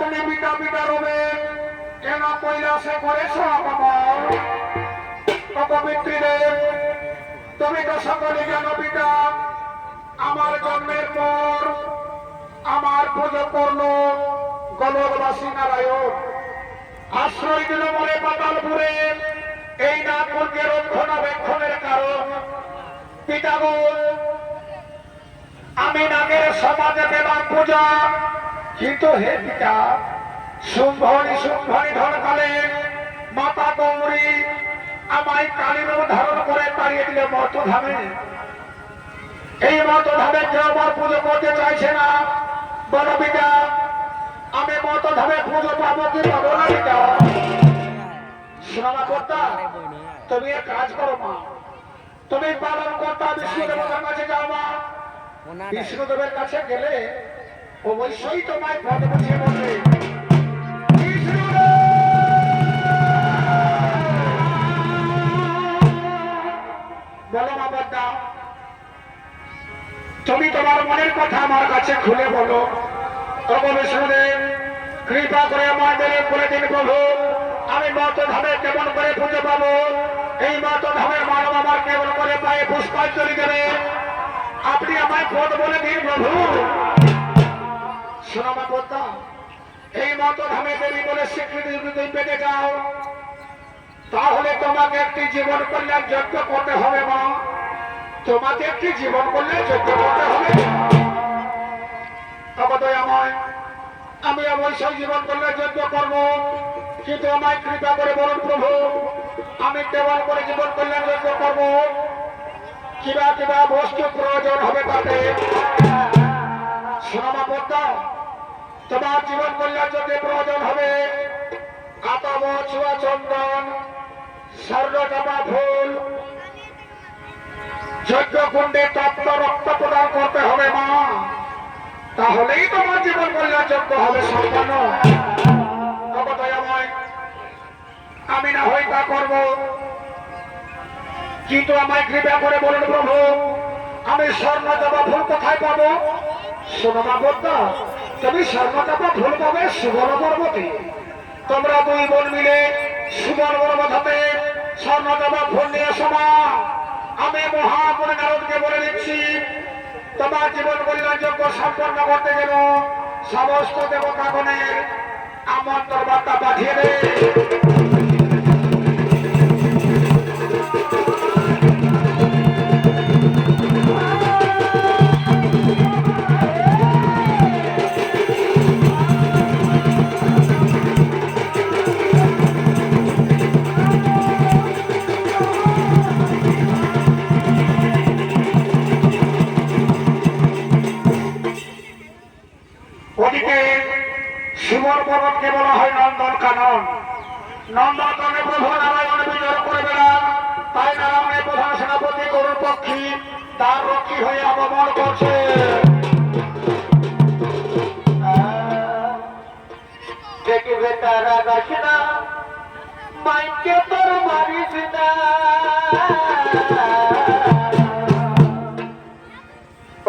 তুমি পিতা পিতা রবে কেন কৈলাসে করেছ অপমান? অপবিত্রীদেব, তুমি তো সকলে জানো পিতা, আমার জন্মের পর আমার পুজো করল গোলকবাসী নারায়ণ, আশ্রয় দিল মনে পাতালপুরে। এই নাগপুরকে রক্ষণাবেক্ষণের কারণ পিতাগণ, আমি নাগের সমাজে দেবার পূজা, কিন্তু হে পিতা শুম্ভনী ধরকালে মাতা গৌরী আমায় কালীর ধারণ করে তাড়িয়ে দিলে মর্তধামে। এই মর্তধামে কেউ আমার পুজো করতে চাইছে না। বলো পিতা, আমি মর্তধামে পুজো পাবো কি পাবো না পিতা? শোনা কর্তা, তুমি এক কাজ করো মা, তুমি পালন কর্তা বিষ্ণুদেবের কাছে যাও মা। বিষ্ণুদেবের কাছে গেলে অবশ্যই তোমায় পদ বুঝিয়ে বলবে। বলো মা বদ্দা, তুমি তোমার মনের কথা আমার কাছে খুলে বলো। প্রভু বিষ্ণুদেব কৃপা করে আমাদের বলে দিন প্রভু, আমি মর্তধামে কেমন করে পুজো পাবো? এই মর্তধামের মানব আমার কেমন করে পায়ে পুষ্পাঞ্জলি দেবে? আপনি আমায় পদ বলে দিন প্রভু। শোনো মা বদ্দা, এই মর্তধামে দেবী বলে স্বীকৃতি যদি পেতে যাও, তাহলে তোমাকে একটি জীবন কল্যাণ যজ্ঞ করতে হবে মা। তোমাকে একটি জীবন কল্যাণ যজ্ঞ করতে হবে। আমায় আমি অবশ্যই জীবন কল্যাণ যজ্ঞ করবো, কিন্তু আমায় কৃপা করে বলুন প্রভু, আমি কেবল করে জীবন কল্যাণ যজ্ঞ করবো, কিবা কিবা বস্তু প্রয়োজন হবে তাতে। শোনা বদ্দা, তোমার জীবন কল্যাণ যজ্ঞে প্রয়োজন হবে আতব ছুয়া চন্দন, স্বর্ণজবা ফুল, যজ্ঞ কুণ্ডে তপ্ত রক্ত প্রদান করতে হবে মা। তাহলেই তোমার জীবন কল্যাণ যজ্ঞ হবে সম্পন্ন। আমি না হয় তা করবো, কিন্তু আমায় কৃপা করে বলুন প্রভু, আমি স্বর্ণজবা ফুল কোথায় পাবো? শোনো মা বদ্দা, তুমি স্বর্ণজবা ফুল পাবে সুবর্ণ পর্বতে। তোমরা দুই বোন মিলে সুবর্ণ পর্বতে স্বর্ণজবা ফুল নিয়ে এসো মা। আমি মহামণি নারদকে বলে দিচ্ছি, তোমার জীবন কল্যাণ যজ্ঞ সম্পন্ন করতে গেল সমস্ত দেবতাগণের আমন্ত্রণ বার্তা পাঠিয়ে দে। ওদিকে সুবর পর্বতকে বলা হয় নন্দন কানন। নন্দন কাননে প্রভু নারায়ণ বিজয় করে বেড়ান, তাই নারায়ণের প্রধান সেনাপতি গরুর পক্ষী তার রক্ষী হয়ে আগমন করছে। দেখবে তারা গাছ না মাইকে তোর মারিস না,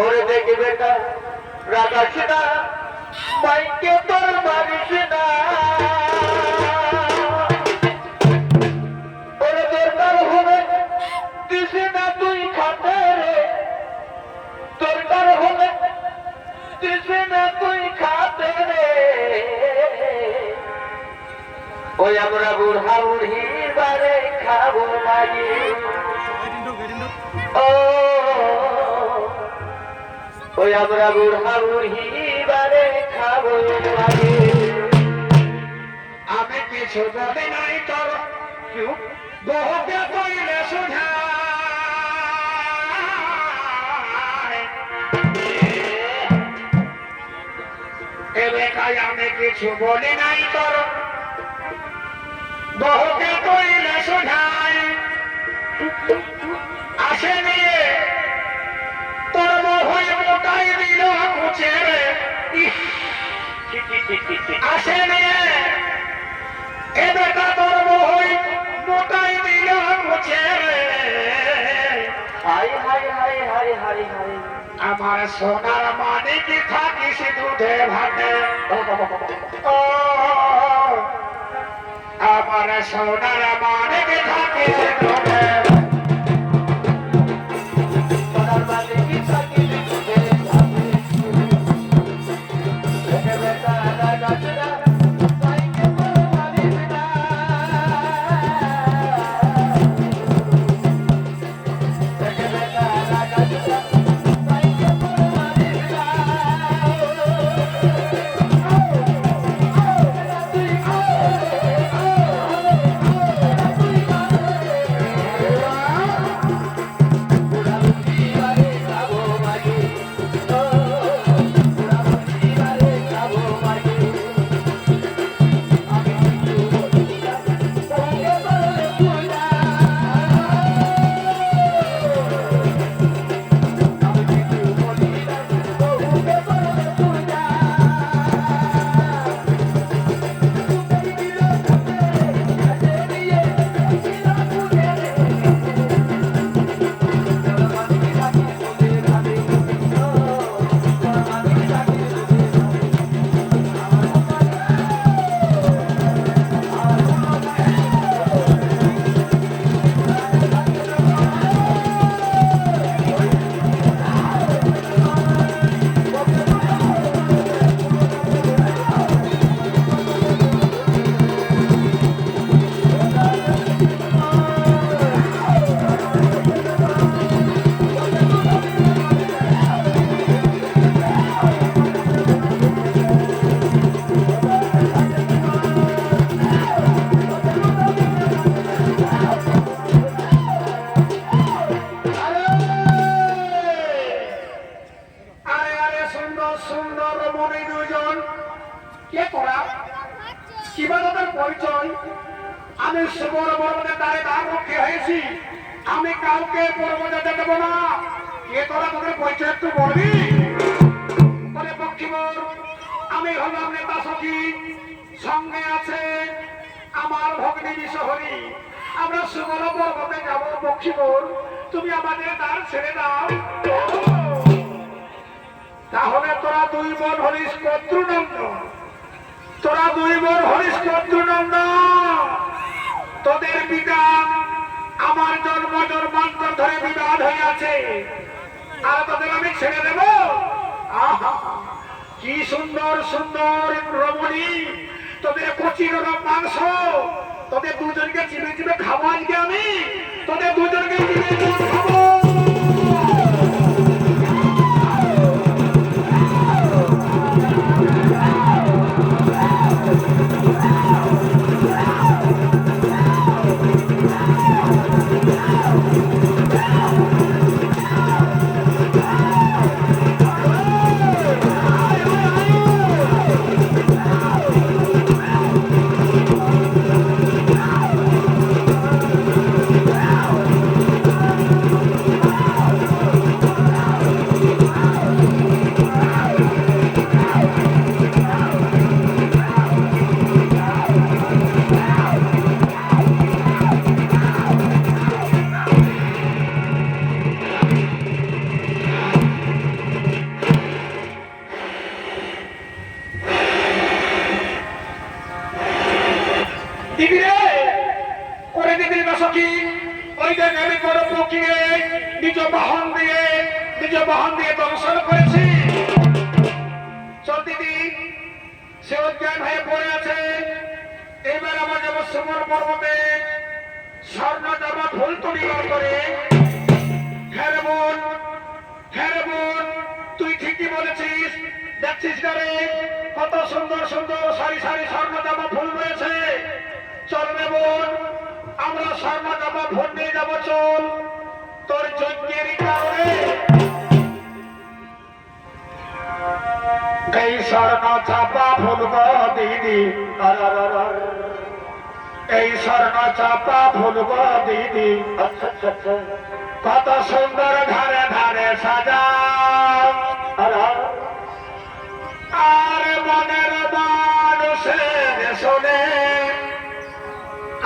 ওরে দেখবে তারা গাছ না মাইকে তোর মারিস না, ওরে দরকার হবে দিস না তুই খাতে রে, দরকার হবে দিস না তুই খাতে রে। ওই আমরা বুড়া বুড়ি বারে খাবো লাগে, ও ওই আমরা বুড়া বুড়ি বারে খাবো লাগে। আমি কিছু বলি নাই তোর বহুকে কইলে সোঝা, এবে তাই আমি কিছু বলি নাই তোর বহুকে কইলে সোঝাই। আসে নিয়ে তোর মোহই মোটাই দিল মুছে, আসে নিয়ে এ বেটা তোর মোহই মোটাই দিল মুছে। High high high high high high আমার সোনার মানিক থাকিস দুধে ভাতে ও আমার সোনার মানিক থাকিস দুধে আমি সুবর বর্মনের দ্বারে দ্বারমুখী হয়েছি, আমি কাউকে পরমজাতে দেব না। কে তোরা তোদের পরিচয় একটু বলবি? বলে পক্ষীবর, আমি হলাম নেতা সখী, সঙ্গে আছে আমার ভগ্নী বিশহরী। আমরা সুবর পর্বতে যাবো। পক্ষীবর, তুমি আমাদের দ্বার ছেড়ে দাও। তাহলে তোরা দুই বোন হরিস শত্রুনন্দন, তোরা দুই বোন হরিস শত্রুনন্দন, তোদের পিতা আমার জন্ম জন্মান্তর ধরে বিবাদ হইয়াছে, আর তোদের আমি ছেড়ে দেব? আহা, কি সুন্দর সুন্দর রমণী, তোদের কচি নরম মাংস, তোদের দুজনকে চিবে চিবে খাবো আজকে আমি, তোদের দুজনকে চিবে চিবে খাবো। দর্শন করেছি। চল দিদি, সে অজ্ঞান হয়ে পড়ে আছে। এবার আমার যাব সুবর পর্বতে স্বর্ণ জামা ফুল তৈরি করে। হ্যাঁ রে বোন, হ্যাঁ রে বোন, তুই ঠিকই বলেছিস। দেখছিস রে কত সুন্দর সুন্দর সারি সারি স্বর্ণ জামা ফুল রয়েছে। চল রে বোন, আমরা স্বর্ণ জামা ফুল নিয়ে যাবো। চল, তোর যজ্ঞের কারণে এই স্বর্ণ চাপা ফুল গো দিদি, এই স্বর্ণ চাপা ফুল গো দিদি, কত সুন্দর ধারে ধারে সাজা। আর মনের মানুষের শোনে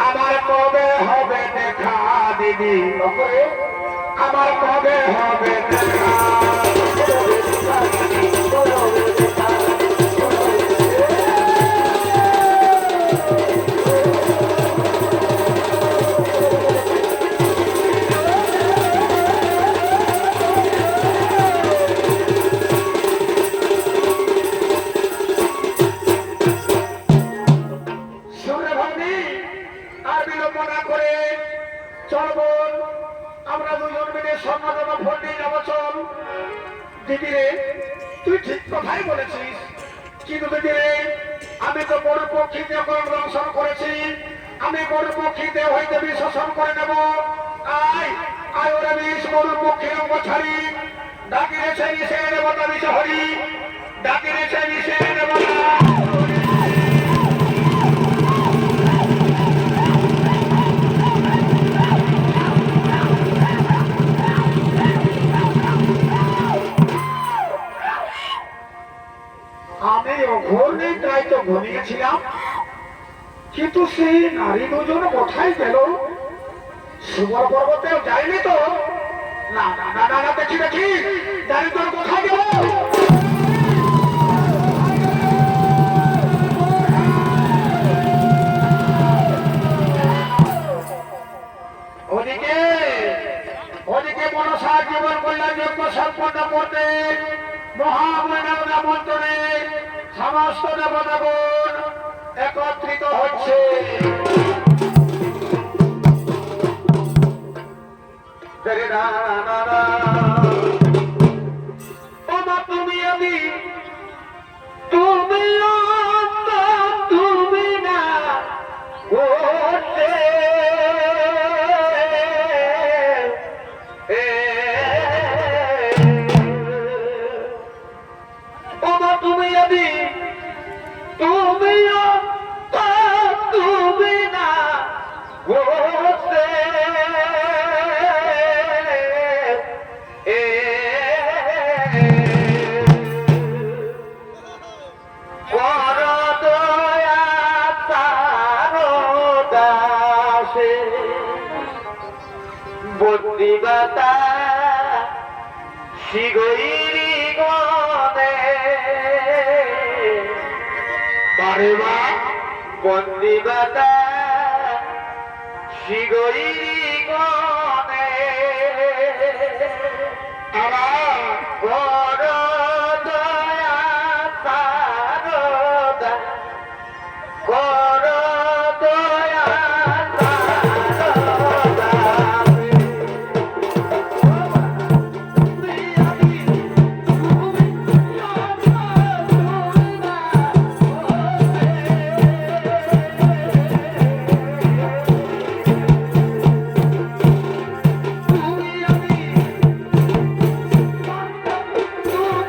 আমার কবে হবে দেখা দিদি, আমার কবে হবে দেখা। চল বোন, আমরা দুজন মিলে স্বর্ণদাবা ভোট দিয়ে যাবো, চল। দিদি রে, তুই ঠিক কথাই বলেছিস, কিন্তু দিদি রে, আমি তো গরু পক্ষীতে দংশন করেছি, আমি গরু পক্ষীতে হইতে বিষ শোষণ করে নেব। আয় আয় ওরা বিষ গরু পক্ষীর অঙ্গ ছাড়ি, ডাকি রেছে বিষে দেবতা বিষ হরি, ডাকি রেছে বিষে দেবতা। আমি অঘোর নিদ্রায় তো ঘুমিয়েছিলাম, কিন্তু সেই নারী দুজন কোথায় গেল? সুবল পর্বতেও যায়নি তো? না না না না না, দেখি দেখি নারী দুজন কোথায় গেল? ওদিকে ওদিকে মনসা জীবন কল্যাণ যজ্ঞ সম্পন্ন করতে মহামৈনাবনা মন্ত্রে সমস্ত দেবতাগণ একত্রিত হচ্ছে। তুমি আমি তুমি তুমি না করতে তুমি আমি তুমিও তুমি না করতে কর দয়া তারো দাসে বন্দিবাতা শিগইরি গনে বারেবা বন্দিবাতা শিগইরি গনে কর দয়া তারদা কর দয়া তারদা তুমি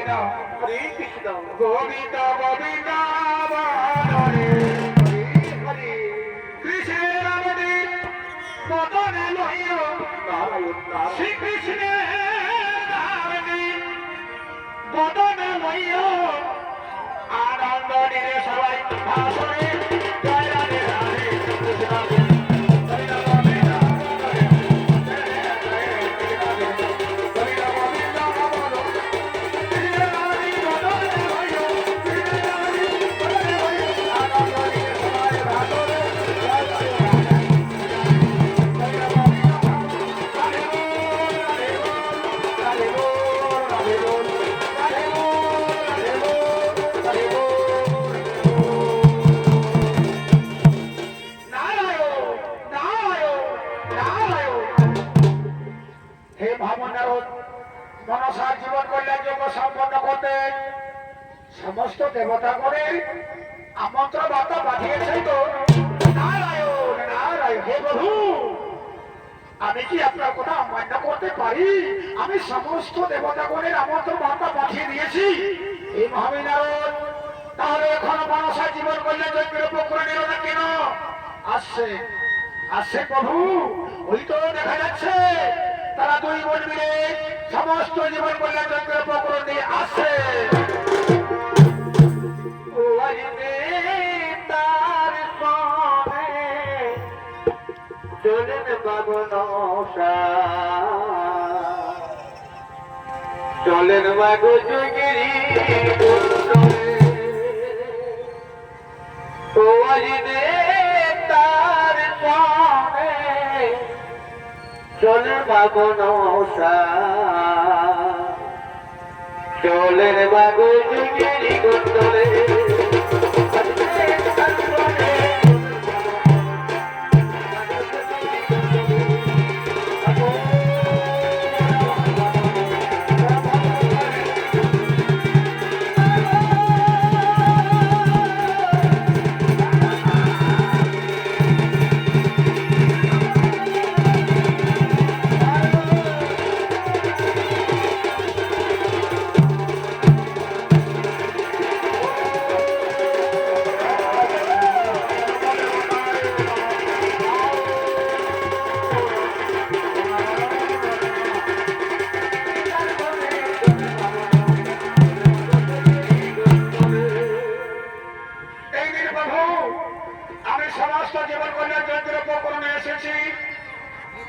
গোবিন্দ হরে কৃষ্ণ গোবিন্দ গোবিন্দ হরে হরে কৃষ্ণের নামে বদনে লইও শ্রীকৃষ্ণের নামে বদনে লইও আনন্দ নিরে সবাই ভাষণে জয় রাধে রাধে কৃষ্ণ মনসার জীবন কল্যাণ যজ্ঞ সম্পন্ন করতে সমস্ত দেবতা করে আমন্ত্রণ বার্তা পাঠিয়েছে তো নারায়ণ নারায়ণ হে প্রভু আমি কি আপনার কথা অমান্য করতে পারি আমি সমস্ত দেবতাগণের আমন্ত্রণ বার্তা পাঠিয়ে দিয়েছি এই মহাবিনারায়ণ তাহলে এখন মনসার জীবন কল্যাণ যজ্ঞের উপক্রম নিল না কেন আসছে আসছে প্রভু ওই তো দেখা যাচ্ছে তারা দুই বোন মিলে সমস্ত জীবন কল্যাণ যজ্ঞের উপকরণ নিয়ে আসছে তার চলেন বাগন চলেন বাগো যুগিরি তার চলে বাগন চলেন বাগো যুগিরি কুণ্ডলে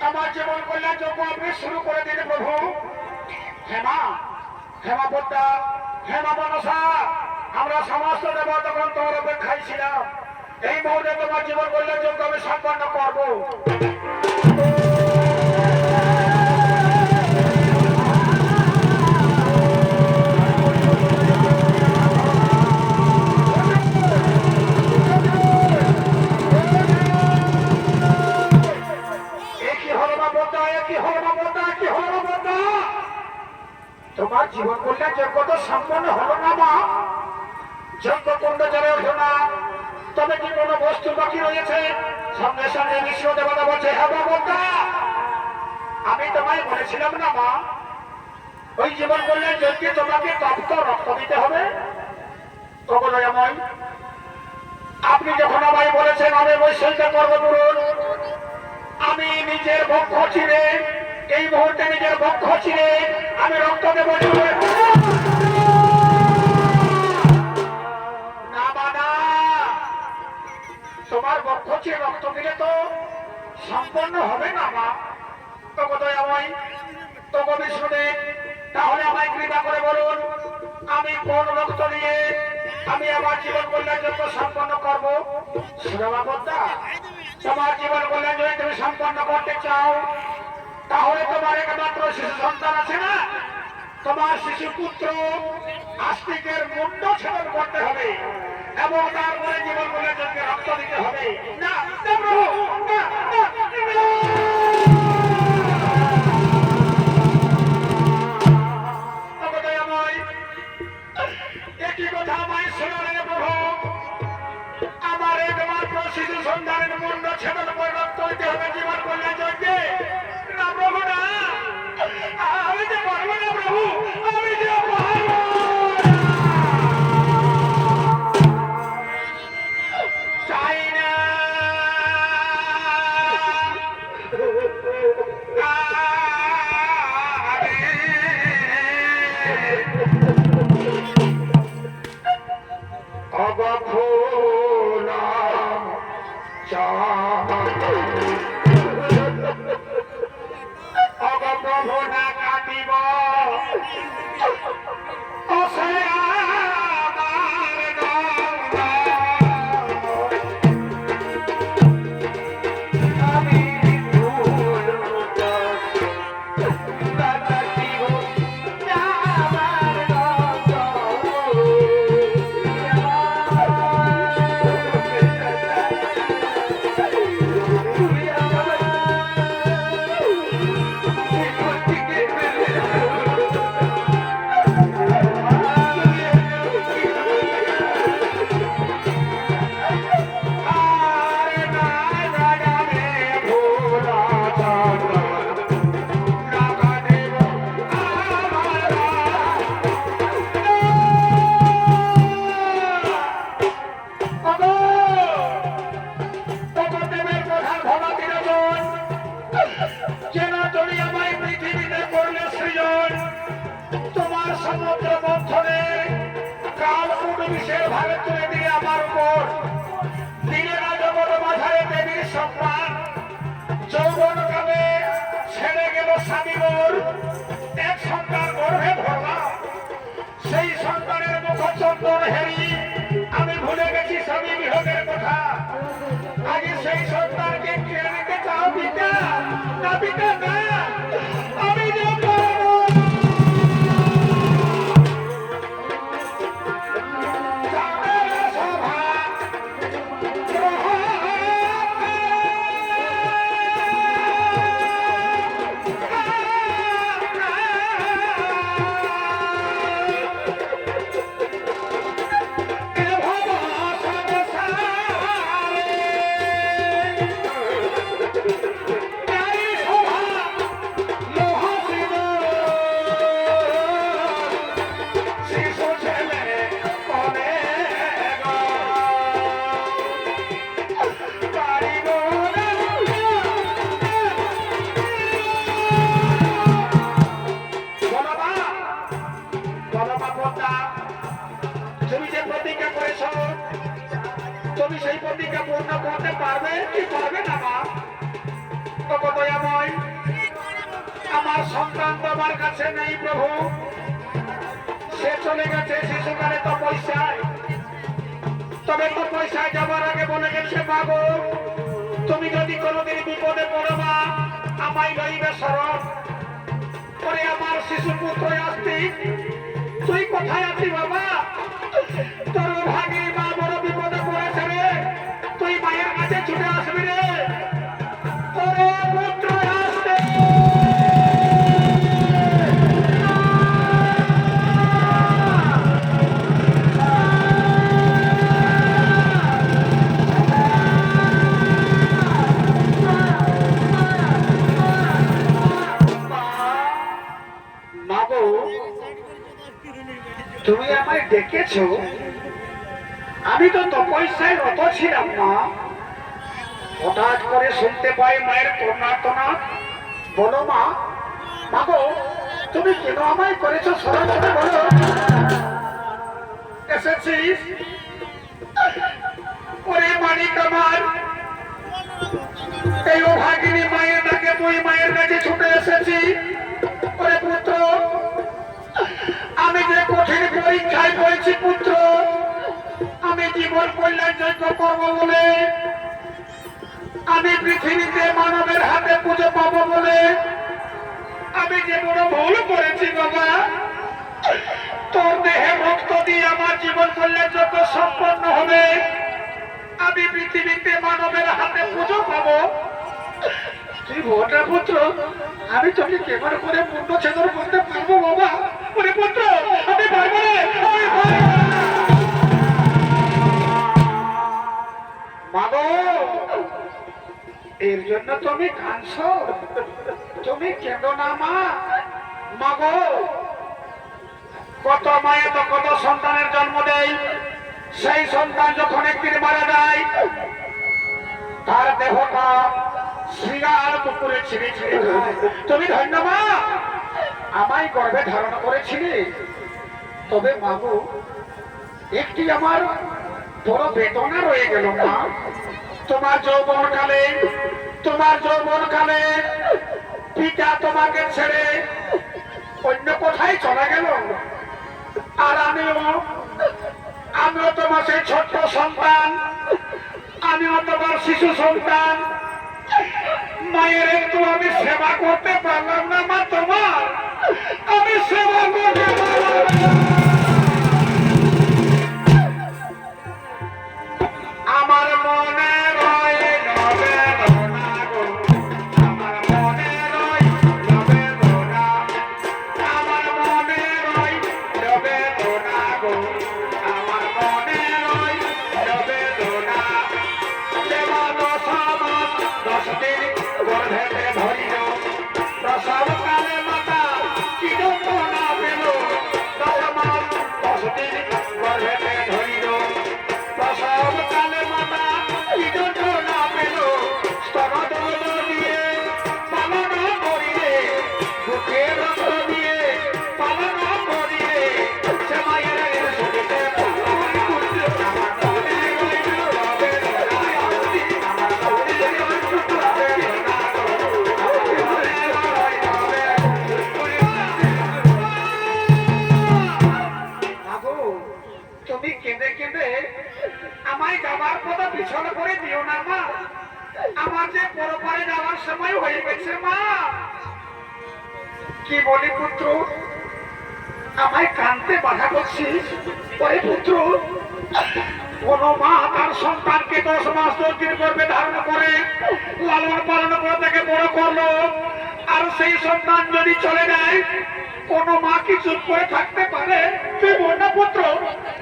আমার জীবন কল্যাণ যজ্ঞ আপনি শুরু করে দিন প্রভু হেমা হেমা পদ্মা হেমা মনসা আমরা সমস্ত দেবতাগণ তোমার অপেক্ষায় ছিলাম এই মুহূর্তে তোমার জীবন কল্যাণ যজ্ঞ আমি সম্পন্ন করবো তোমার জীবন কল্যাণ যজ্ঞ তো সম্পন্ন হলো না মা যজ্ঞ কুণ্ড জ্বলে ওঠো না তবে কি কোনো বস্তু বাকি রয়েছে সঙ্গে সঙ্গে বিশ্ব দেবতা বলছে হ্যাঁ বাবা আমি তোমায় বলেছিলাম না মা ওই জীবন কল্যাণ যজ্ঞে তোমাকে তপ্ত রক্ত দিতে হবে কবলয়াময় আপনি যখন আমায় বলেছেন আমি বৈষয়িক করবো পূরণ আমি নিজের বক্ষ চিরে এই মুহূর্তে নিজের বক্ষ চিরে আমি রক্ত দেব না বানা তোমার বক্ষ চিরে রক্ত দিলে তো সম্পন্ন হবে না মা তবদয়াময় তব বিষ্ণুদেব তাহলে আমায় কৃপা করে বলুন আমি কোন রক্ত দিয়ে আমি আমার জীবন কল্যাণ যজ্ঞ সম্পন্ন করবো সুরমা পদ্মা তোমার জীবন কল্যাণ যদি তুমি সম্পন্ন করতে চাও তাহলে তোমার একমাত্র শিশু সন্তান আছে না তোমার শিশু পুত্র আস্তিকের মুন্ড ছেদন করতে হবে এবং তারপরে জীবন কল্যাণ যজ্ঞে রক্ত দিতে হবে না একই কথা আমায় শোনালেন প্রভু আমার একমাত্র শিশু সন্তানের মুন্ড ছেদন করে রক্ত দিতে হবে জীবন কল্যাণ যজ্ঞে না প্রভু না আমি যে পারবো না প্রভু আমি যে পারবো তুমি বিশেষ ভাবে তুলে দিয়ে আমার উপর দিলে না জগৎ মাঝারে দেবীর সম্মান যৌবন কালে ছেড়ে গেল স্বামী মোর এক সন্তান গর্ভে ধরলাম সেই সন্তানের মুখ চন্দন হেরি আমি ভুলে গেছি স্বামী বিয়োগের কথা আগে সেই সন্তানকে কেড়ে নিতে চাও পিতা না পিতা না আমি যে তুমি সেই প্রতিজ্ঞা পূর্ণ করতে পারবে কি পারবে না মা দয়াময় আমার সন্তান তোমার কাছে নেই প্রভু সে চলে গেছে শিশুকালে তো পয়সায় তবে তো পয়সায় যাবার আগে বলে গেছে বাবু তুমি যদি কোনোদিন বিপদে পড়ো মা আমায় লইবে শরণ পরে আমার শিশু পুত্র আসতি তুই কোথায় আছি বাবা তোর ভাগী মা বড় বিপদে পড়েছে রে তুই মায়ের কাছে ছুটে আসবি রে তোর পুত্র আসতে তুমি আমায় ডেকেছো আমি তো তপস্যায় রত ছিলাম না হঠাৎ করে শুনতে পাই মায়ের তোনা বলো মা মাগো তুমি কেন আমায় করেছো স্মরণ করে বলো এসেছিস ওরে মানিক আমার এই অভাগিনী মায়ের ডাকে তুই মায়ের কাছে ছুটে এসেছি ওরে পুত্র আমি যে কঠিন পরীক্ষায় পড়েছি পুত্র আমি জীবন কল্যাণ যোগ্য করবো বলে আমি পৃথিবীতে মানবের হাতে পুজো পাবো বলে আমি যে বড় ভুল করেছি বাবা তোর দেহে রক্ত দিয়ে আমার জীবন কল্যাণ যোগ্য সম্পন্ন হবে আমি পৃথিবীতে মানবের হাতে পুজো পাবো তুই ভোটা পুত্র আমি তোকে কেমন করে পূর্ণ ছেদন করতে পারবো বাবা ওরে পুত্র আমি পারবো রে মাগো এর জন্য তুমি কাঁদছো তুমি কেঁদো না মা মাগো কত মায়ে তো কত সন্তানের জন্ম দেয় সেই সন্তান যখন একদিন মারা যায় তার দেহটা শ্রীগাল পুকুরে ছিঁড়ে ছিঁড়ে খায় তুমি ধন্যবাদ আমায় গর্ভে ধারণ করেছিলে তবে মাগো একটি আমার বড় বেদনা রয়ে গেল মা তোমার যৌবন কালে পিতা তোমাকে ছেড়ে অন্য কোথায় চলে গেল আর আমিও তোমার সেই ছোট্ট সন্তান আমিও তোমার শিশু সন্তান মায়ের একটু আমি সেবা করতে পারলাম না মা তোমার আমি সেবা করতে পারলাম না আমার মনে রয়ে যাবে না গো আমার মনে রয়ে যাবে না আমার মনে রয়ে যাবে না গো আমার মনে রয়ে যাবে না দেবান সমাজ 10 দিন গর্ভেতে ধরিল প্রসব কালে মাতা কি যন্ত্রণা পেল 10 মাস তুমি কেঁদে কেঁদে আমায় যাবার কথা পিছনে করে দিও না মা। আমার যে পরপারে যাওয়ার সময় হয়ে গেছে মা। কি বলি পুত্র, আমায় কাঁদতে বাধা করছিস? ওরে পুত্র, কোন মা তার সন্তানকে 10 মাস 10 দিন গর্ভে ধারণ করে লালন পালন করে তাকে বড় করলো, আর সেই সন্তান যদি চলে যায়, কোন মা কি চুপ করে থাকতে পারে? তুই বল না পুত্র,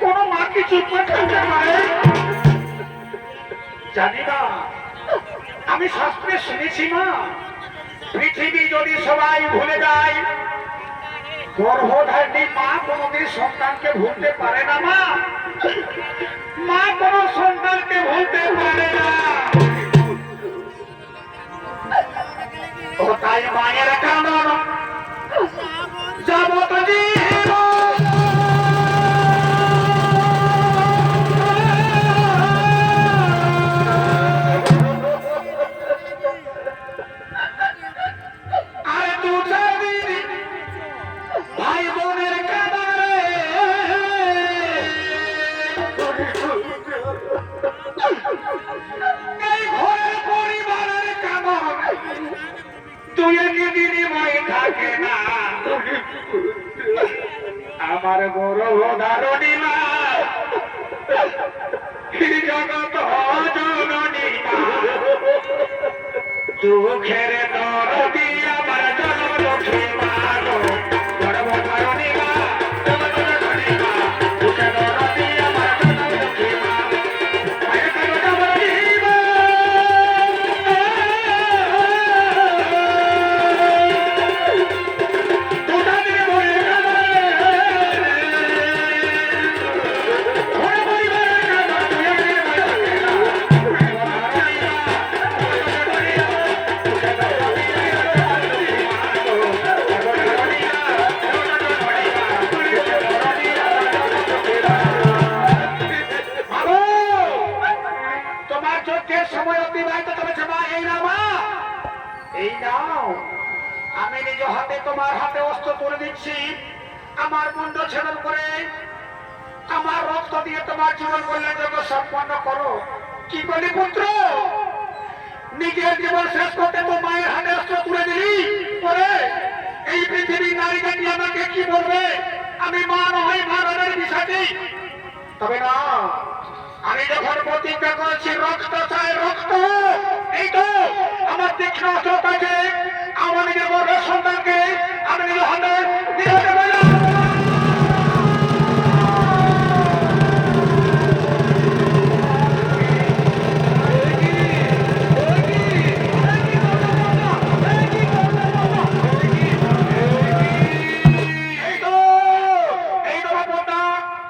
কোন মা কি চুপ করে থাকতে পারে? জানি না, আমি শাস্ত্রে শুনেছি মা, পৃথিবী যদি সবাই ভুলে যায়, গর্ভধারিণী মা কোনদিন সন্তানকে ভুলতে পারে না মা। মা কোন সন্তানকে ভুলতে পারে না। ও তাই মায়ের কাঁদন যাবত জীবন আর দু চার দিন ভাই বোনের কাঁদন এই ঘরের পরিবারের কাঁদন তুই একদিনই মাই থাকে না। আমার গর্ভধারিণী মা, জগৎ জননী মা, দুঃখের দরদি আমার জনলক্ষ্মী মা গো। গর্ভধারিণী মা, জননী মা, দুঃখের দরদি আমার জনলক্ষ্মী মা। মায়ের কাছে যাব জীবন সময় অতিবাহিত করেছে মা। এই না মা, এই নাও, আমি নিজ হাতে তোমার হাতে অস্ত্র তুলে দিচ্ছি। আমার মুন্ড ছেদন করে আমার রক্ত দিয়ে তোমার জীবন কল্যাণ সম্পন্ন করো। কি বলি পুত্র, নিজের জীবন শেষ করতে তো মায়ের হাতে অস্ত্র তুলে দিলি, পরে এই পৃথিবীর নারী জাতি আমাকে কি বলবে? আমি মা নয়, মানবের বিষয়টি। তবে না, আমি যখন প্রতিজ্ঞা করেছি রক্ত চাই রক্ত, এই তো আমার তীক্ষ্ণ অস্ত্রটাকে, আমার নিজের বড় সন্তানকে আমি নিজের হাতে দিয়ে দেব।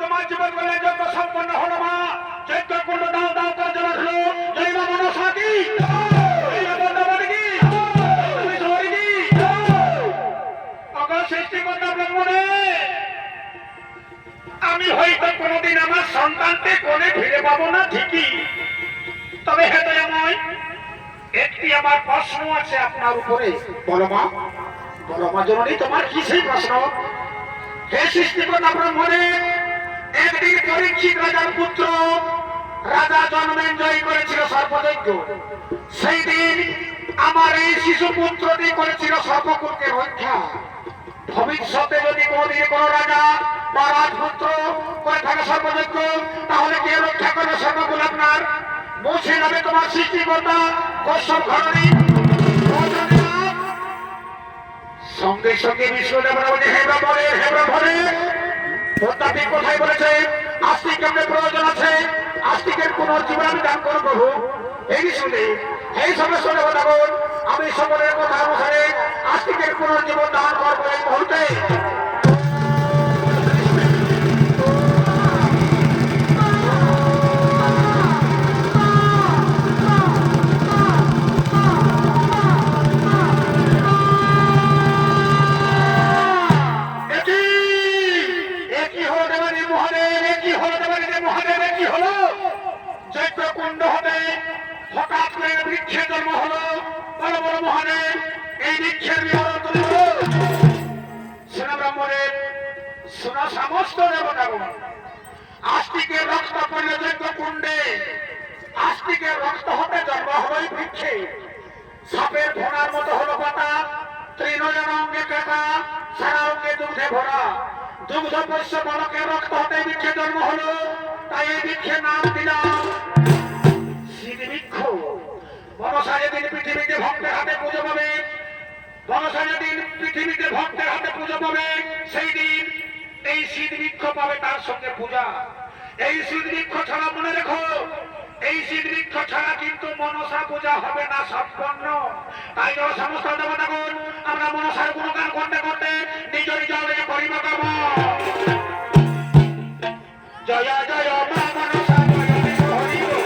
তোমার জীবন বলে যজ্ঞ সম্পন্ন হলো মা। যজ্ঞ কুণ্ড দাও দাও করে জ্বলা হলো। জয় মা মনসা কি, জয় মা বন্দাবন কি, তুমি সরি কি। অগল সৃষ্টিকর্তা ব্রহ্মণে, আমি হয়তো কোনোদিন আমার সন্তানকে কোলে ফিরে পাবো না ঠিকই, তবে হৃদয়ময় একটি আমার প্রশ্ন আছে আপনার উপরে। বলো মা, বলো মা জননী, তোমার কি সেই প্রশ্ন? হে সৃষ্টিকর্তা ব্রহ্মণে, একদিন পরীক্ষিত রাজার পুত্র রাজা জন্মেঞ্জয় করেছিল সর্পযজ্ঞ। সেই দিন আমার এই শিশু পুত্রটি করেছিল সর্পকুলকে রক্ষা। ভবিষ্যতে যদি কোনদিন কোন রাজা বা রাজপুত্র করে থাকে সর্পযজ্ঞ, তাহলে কে রক্ষা করবে সর্পকুল? আপনার মুছে যাবে তোমার সৃষ্টিকর্তা কশ্যপ ঘরণী। সঙ্গে সঙ্গে বিষ্ণুদেবরা বলছে, হে ব্রাহ্মণের, হে ব্রাহ্মণের, পদ্মাবতী কোথায় বলেছে আস্তিক আমাদের প্রয়োজন আছে, আস্তিকের পুনর্জীবন আমি দান করবো প্রভু। এই শুনে এই সমস্ত দেবতা বল, আমি সকলের কথা অনুসারে আস্তিকের পুনর্জীবন দান করবো এই মুহূর্তে। যজ্ঞকুণ্ড হতে হঠাৎ করে বৃক্ষের জন্ম হলো। বড় বড় মহাদেব এই বৃক্ষের বিহরণ হলো। সেনা ব্রাহ্মণের, সোনা সমস্ত দেবতাগণ আস্তিকের রক্ত পড়ল যোগ্য কুণ্ডে, আস্তিকের রক্ত হতে জন্ম হলোই বৃক্ষে। সাপের ফোনার মতো হলো পাতা, তৃণজন অঙ্গে কাটা, সারা অঙ্গে দুধে ভরা। দুগ্ধ পোষ্য বালকের রক্ত হতে বৃক্ষে জন্ম হলো, তাই এই বৃক্ষের নাম দিলাম সিদ্ধ বৃক্ষ। মনসা যেদিন পৃথিবীতে ভক্তের হাতে পুজো পাবে, মনসা যেদিন পৃথিবীতে ভক্তের হাতে পুজো পাবে, সেই দিন এই সিদ্ধ বৃক্ষ পাবে তার সঙ্গে পূজা। এই সিদ্ধ বৃক্ষ ছাড়া মনে রেখো, এই সিদ্ধ বৃক্ষ ছাড়া কিন্তু মনসা পূজা হবে না সম্পন্ন। তাই জন্য সমস্ত দেবতাগণ আমরা মনসার গুণগান করতে করতে নিজ নিজ পরিব করব। জয় জয় মা মনসা জয় জয় হরি বল।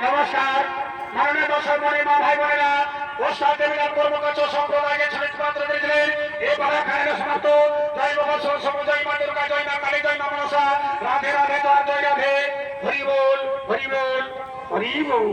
নমস্কার মাননীয় দর্শক মনে মা ভাই বোনেরা, ওস্তাদ দেবীরাম কর্মকাণ্ড সম্প্রদায়ের ছেলে মাত্র দিয়েছিলেন। এই পাড়া খায়রা সমাপ্ত। জয় বাবা সরস্বতী, জয় মা দুর্গা, জয় মা কালী, জয় মা মনসা। রাধে রাধে, জয় রাধে। হরি বল, হরি বল, হরি বল।